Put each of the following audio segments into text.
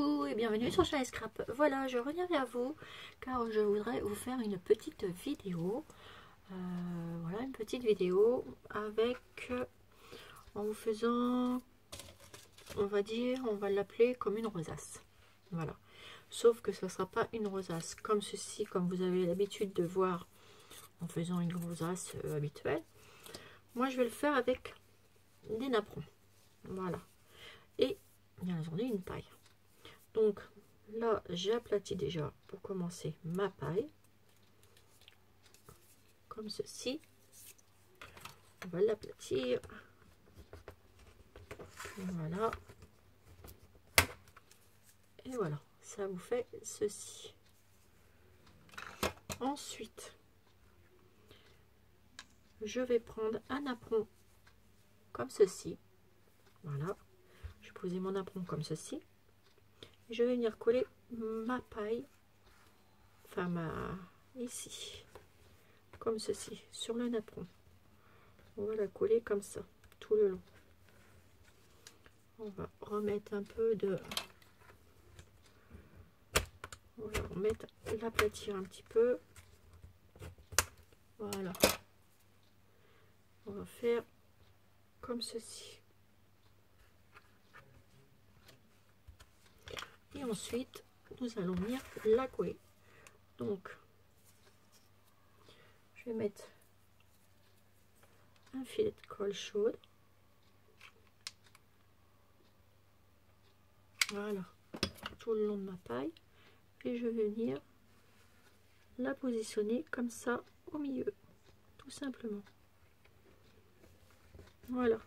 Coucou et bienvenue sur Shiny Scrap. Voilà, je reviens vers vous car je voudrais vous faire une petite vidéo. Voilà, une petite vidéo avec, en vous faisant, on va dire, on va l'appeler comme une rosace. Voilà, sauf que ce ne sera pas une rosace comme ceci, comme vous avez l'habitude de voir en faisant une rosace habituelle. Moi, je vais le faire avec des napperons. Voilà, et bien entendu une paille. Donc là, j'ai aplati déjà pour commencer ma paille. Comme ceci. On va l'aplatir. Voilà. Et voilà, ça vous fait ceci. Ensuite, je vais prendre un napperon comme ceci. Voilà. Je vais poser mon napperon comme ceci. Et je vais venir coller ma paille, enfin ici, comme ceci, sur le napperon. On va la coller comme ça, tout le long. On va remettre un peu de... On va remettre, l'aplatir un petit peu. Voilà. On va faire comme ceci. Et ensuite, nous allons venir la coller. Donc, je vais mettre un filet de colle chaude. Voilà, tout le long de ma paille. Et je vais venir la positionner comme ça au milieu, tout simplement. Voilà.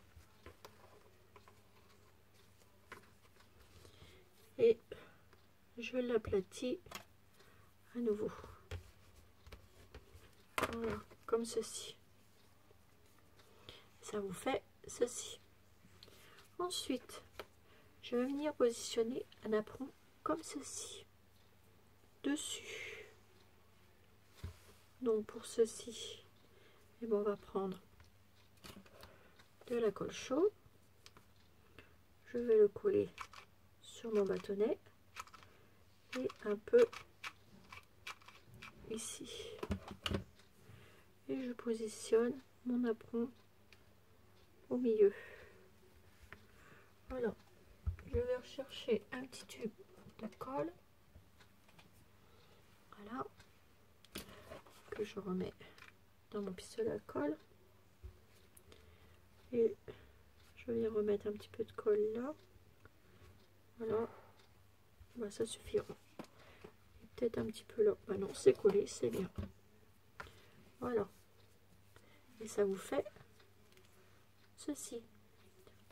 Et je l'aplatis à nouveau. Voilà, comme ceci. Ça vous fait ceci. Ensuite, je vais venir positionner un napperon comme ceci dessus. Donc pour ceci, et bon, on va prendre de la colle chaude. Je vais le coller sur mon bâtonnet et un peu ici. Et je positionne mon napperon au milieu. Voilà. Je vais rechercher un petit tube de colle. Voilà. Que je remets dans mon pistolet à colle. Et je vais remettre un petit peu de colle là. Voilà. Bah, ça suffira. Peut-être un petit peu là. Bah non, c'est collé, c'est bien. Voilà. Et ça vous fait ceci.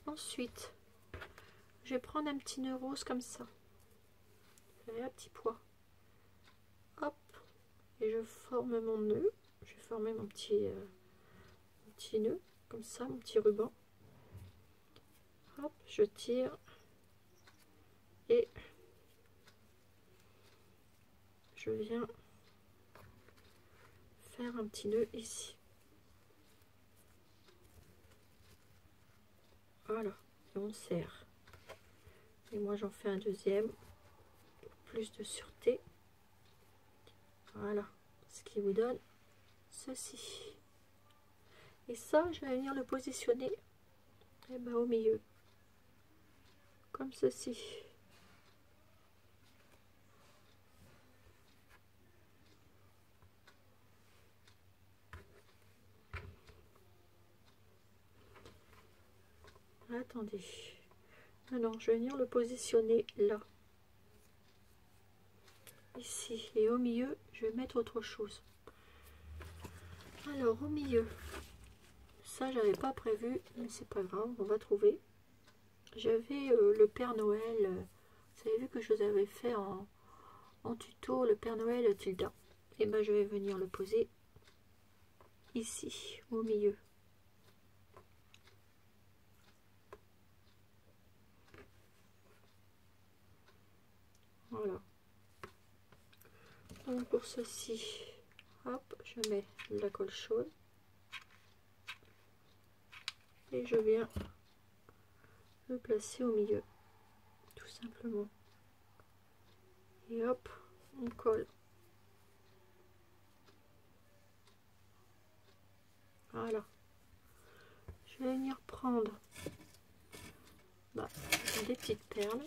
Ensuite, je vais prendre un petit nœud rose comme ça. Un petit pois. Hop. Et je forme mon nœud. Je vais former mon petit nœud. Comme ça, mon petit ruban. Hop, je tire. Et je viens faire un petit nœud ici. Voilà. Et on serre. Et moi, j'en fais un deuxième. Pour plus de sûreté. Voilà. Ce qui vous donne ceci. Et ça, je vais venir le positionner au milieu. Comme ceci. Attendez. Non, je vais venir le positionner là. Ici. Et au milieu, je vais mettre autre chose. Alors, au milieu. Ça, j'avais pas prévu, mais c'est pas grave, on va trouver. J'avais le Père Noël. Vous avez vu que je vous avais fait en tuto le Père Noël Tilda. Et ben, je vais venir le poser ici, au milieu. Voilà. Donc pour ceci, hop, je mets de la colle chaude. Et je viens le placer au milieu, tout simplement. Et hop, on colle. Voilà. Je vais venir prendre des petites perles,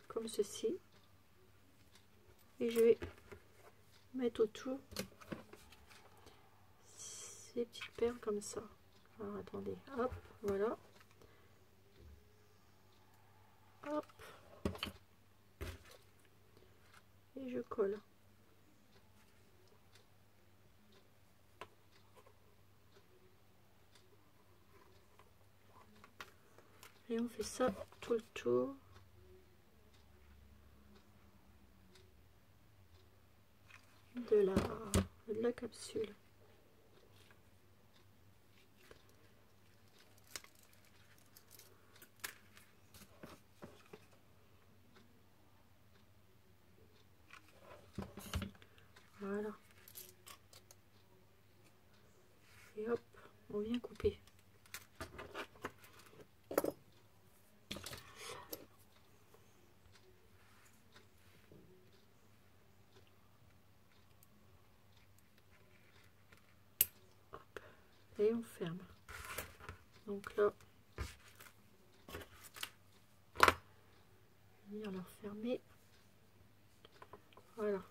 comme ceci. Et je vais mettre autour ces petites perles comme ça. Alors attendez, hop, voilà. Hop. Et je colle. Et on fait ça tout le tour. De la capsule. Voilà. Et hop, on vient couper. Hop. Et on ferme. Donc là, je vais venir le refermer. Voilà.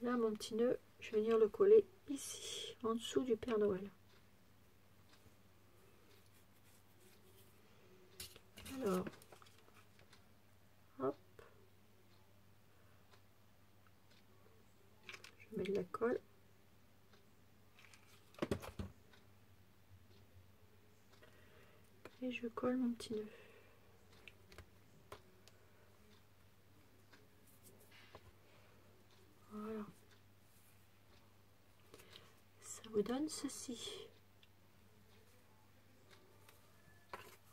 Là, mon petit nœud, je vais venir le coller ici, en dessous du Père Noël. Alors, hop, je mets de la colle. Et je colle mon petit nœud. Voilà. Ça vous donne ceci.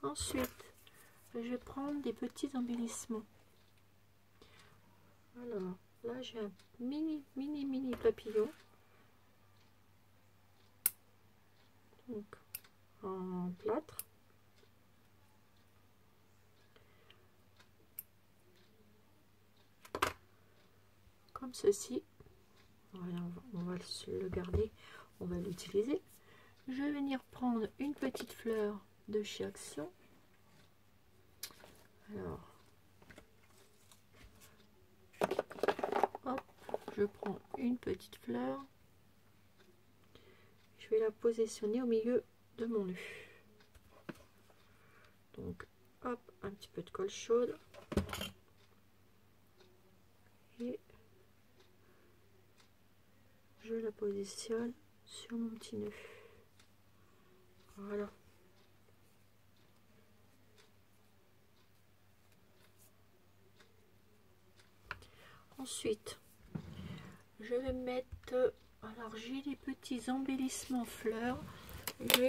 Ensuite, je vais prendre des petits embellissements. Alors, là j'ai un mini papillon. Donc, en plâtre. Comme ceci. Voilà, on va le garder, on va l'utiliser. Je vais venir prendre une petite fleur de chez Action. Alors, hop, je prends une petite fleur. Je vais la positionner au milieu de mon nœud. Donc, hop, un petit peu de colle chaude. Et je la positionne sur mon petit nœud. Voilà. Ensuite, je vais mettre, alors j'ai des petits embellissements fleurs. Je vais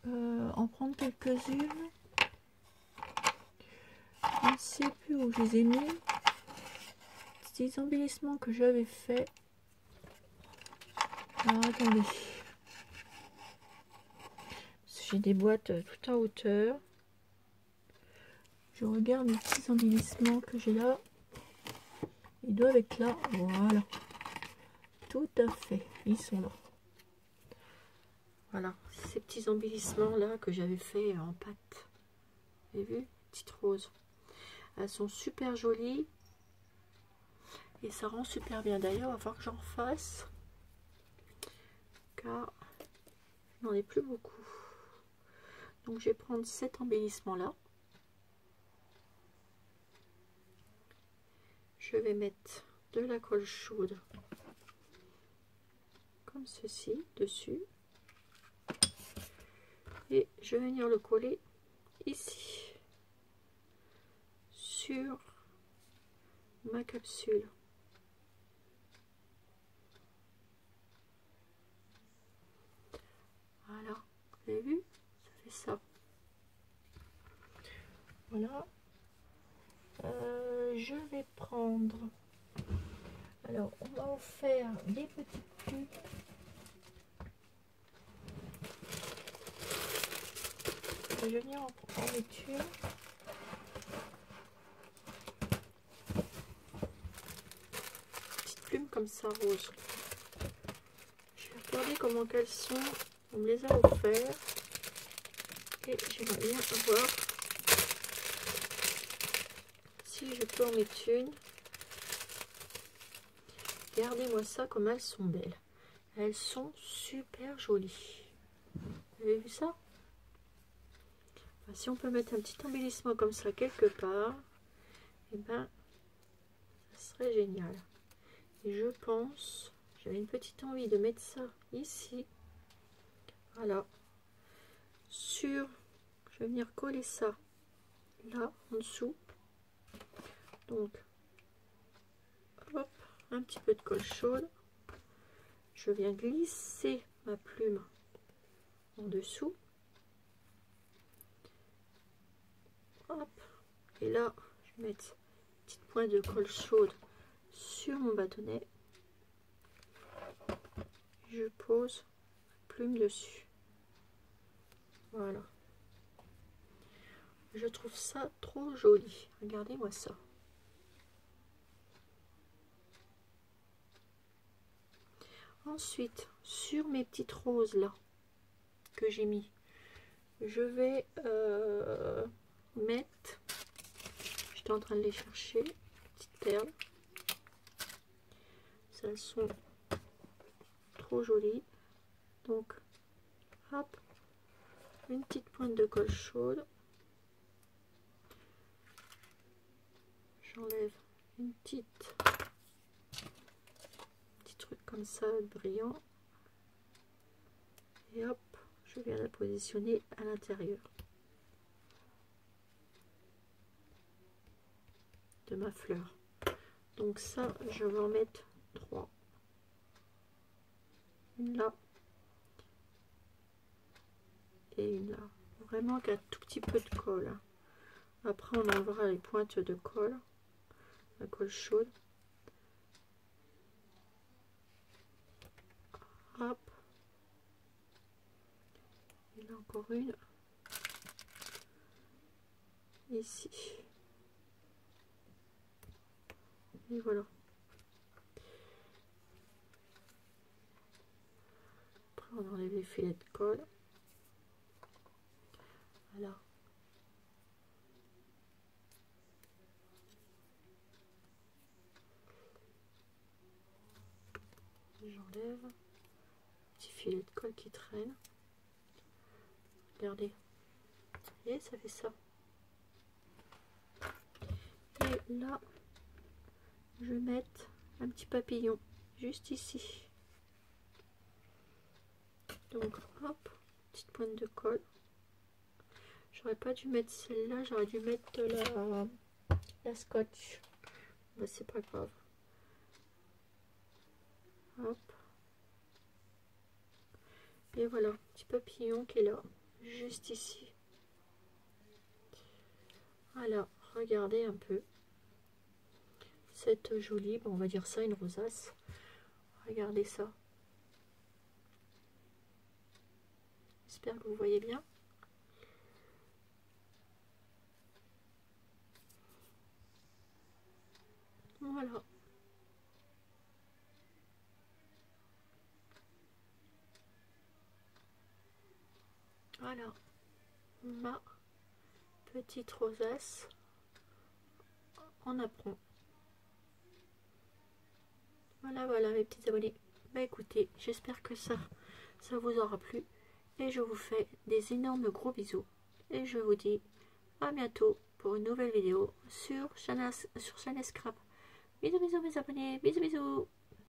en prendre quelques-unes. Je ne sais plus où je les ai mis. Petits embellissements que j'avais fait. Alors attendez. J'ai des boîtes tout en hauteur. Je regarde les petits embellissements que j'ai là. Ils doivent être là. Voilà. Tout à fait. Ils sont là. Voilà. Ces petits embellissements là que j'avais fait en pâte. Vous avez vu? Petites roses. Elles sont super jolies. Et ça rend super bien. D'ailleurs, il va falloir que j'en fasse. Car il n'en est plus beaucoup. Donc je vais prendre cet embellissement là. Je vais mettre de la colle chaude comme ceci dessus. Et je vais venir le coller ici sur ma capsule. Voilà, vous avez vu? Ça fait ça. Voilà. Je vais prendre, alors on va en faire des petites pupes. Je vais venir en mettre une. rose. Je vais regarder comment qu'elles sont. On me les a offerts. Et j'aimerais bien voir si je peux en mettre une. Regardez-moi ça, comme elles sont belles. Elles sont super jolies. Vous avez vu ça? Enfin, si on peut mettre un petit embellissement comme ça quelque part, et ben, ça serait génial. Et je pense, j'avais une petite envie de mettre ça ici. Voilà. Je vais venir coller ça là, en dessous. Donc, hop, un petit peu de colle chaude. Je viens glisser ma plume en dessous. Hop. Et là, je vais mettre une petite pointe de colle chaude sur mon bâtonnet. Je pose la plume dessus. Voilà. Je trouve ça trop joli. Regardez-moi ça. Ensuite, sur mes petites roses là que j'ai mis, je vais mettre, j'étais en train de les chercher, petites perles. Elles sont trop jolies. Donc, hop, une petite pointe de colle chaude. J'enlève une petit truc comme ça, brillant. Et hop, je viens la positionner à l'intérieur de ma fleur. Donc ça, je vais en mettre 3. Une là. Et une là. Vraiment qu'un tout petit peu de colle. Après, on enlèvera les pointes de colle. La colle chaude. Hop. Et là encore une. Ici. Et voilà. Après, on enlève les filets de colle. Voilà. J'enlève. Petit filet de colle qui traîne. Regardez. Et ça fait ça. Et là, je vais mettre un petit papillon juste ici. Donc hop, petite pointe de colle. J'aurais pas dû mettre celle-là, j'aurais dû mettre la scotch. Ben, c'est pas grave. Hop. Et voilà, petit papillon qui est là, juste ici. Voilà, regardez un peu. Cette jolie, on va dire ça, une rosace. Regardez ça. J'espère que vous voyez bien. Voilà. Voilà. Ma petite rosace en apprend. Voilà, voilà mes petits abonnés. Bah écoutez, j'espère que ça vous aura plu. Et je vous fais des énormes gros bisous. Et je vous dis à bientôt pour une nouvelle vidéo sur Shana Scrap. Bisous bisous mes abonnés, bisous bisous.